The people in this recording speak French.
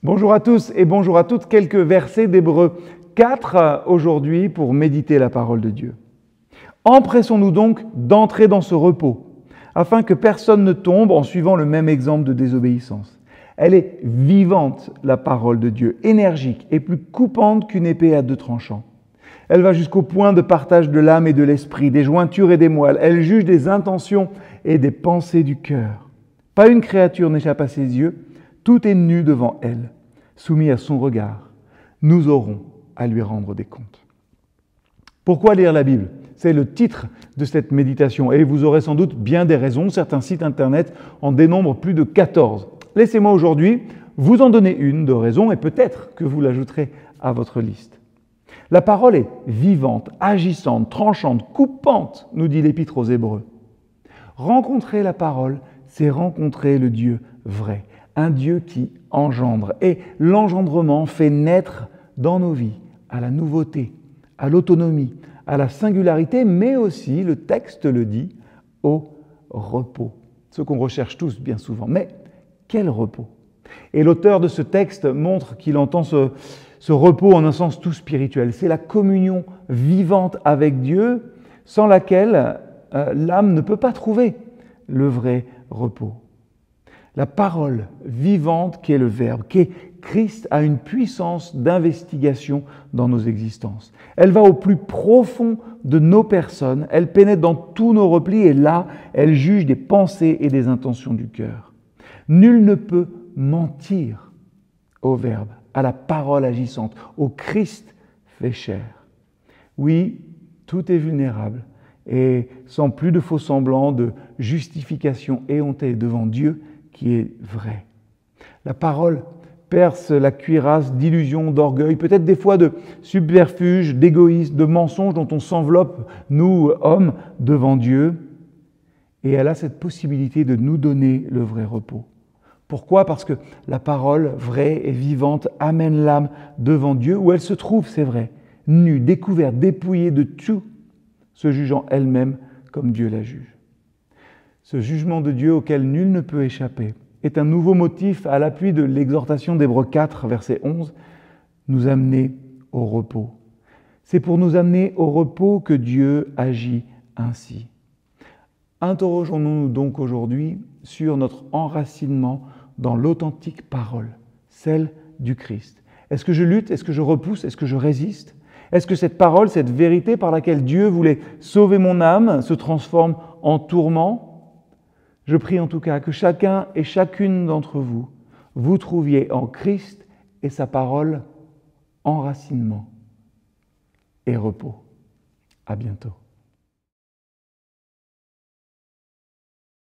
Bonjour à tous et bonjour à toutes. Quelques versets d'Hébreux 4 aujourd'hui pour méditer la parole de Dieu. Empressons-nous donc d'entrer dans ce repos, afin que personne ne tombe en suivant le même exemple de désobéissance. Elle est vivante, la parole de Dieu, énergique et plus coupante qu'une épée à deux tranchants. Elle va jusqu'au point de partage de l'âme et de l'esprit, des jointures et des moelles. Elle juge des intentions et des pensées du cœur. Pas une créature n'échappe à ses yeux. Tout est nu devant elle, soumis à son regard. Nous aurons à lui rendre des comptes. Pourquoi lire la Bible ? C'est le titre de cette méditation et vous aurez sans doute bien des raisons. Certains sites internet en dénombrent plus de 14. Laissez-moi aujourd'hui vous en donner une de raison et peut-être que vous l'ajouterez à votre liste. La parole est vivante, agissante, tranchante, coupante, nous dit l'Épître aux Hébreux. Rencontrer la parole, c'est rencontrer le Dieu vrai. Un Dieu qui engendre. Et l'engendrement fait naître dans nos vies à la nouveauté, à l'autonomie, à la singularité, mais aussi, le texte le dit, au repos. Ce qu'on recherche tous bien souvent. Mais quel repos ? Et l'auteur de ce texte montre qu'il entend ce repos en un sens tout spirituel. C'est la communion vivante avec Dieu sans laquelle l'âme ne peut pas trouver le vrai repos. La parole vivante qui est le Verbe, qui est Christ, a une puissance d'investigation dans nos existences. Elle va au plus profond de nos personnes, elle pénètre dans tous nos replis et là, elle juge des pensées et des intentions du cœur. Nul ne peut mentir au Verbe, à la parole agissante, au Christ fait chair. Oui, tout est vulnérable et sans plus de faux semblants, de justification éhontée devant Dieu, qui est vrai. La parole perce la cuirasse d'illusions, d'orgueil, peut-être des fois de subterfuges, d'égoïsme, de mensonges dont on s'enveloppe, nous, hommes, devant Dieu. Et elle a cette possibilité de nous donner le vrai repos. Pourquoi ? Parce que la parole vraie et vivante amène l'âme devant Dieu, où elle se trouve, c'est vrai, nue, découverte, dépouillée de tout, se jugeant elle-même comme Dieu la juge. Ce jugement de Dieu auquel nul ne peut échapper est un nouveau motif à l'appui de l'exhortation d'Hébreux 4, verset 11, nous amener au repos. C'est pour nous amener au repos que Dieu agit ainsi. Interrogeons-nous donc aujourd'hui sur notre enracinement dans l'authentique parole, celle du Christ. Est-ce que je lutte ? Est-ce que je repousse ? Est-ce que je résiste ? Est-ce que cette parole, cette vérité par laquelle Dieu voulait sauver mon âme se transforme en tourment ? Je prie en tout cas que chacun et chacune d'entre vous, vous trouviez en Christ et sa parole enracinement et repos. À bientôt.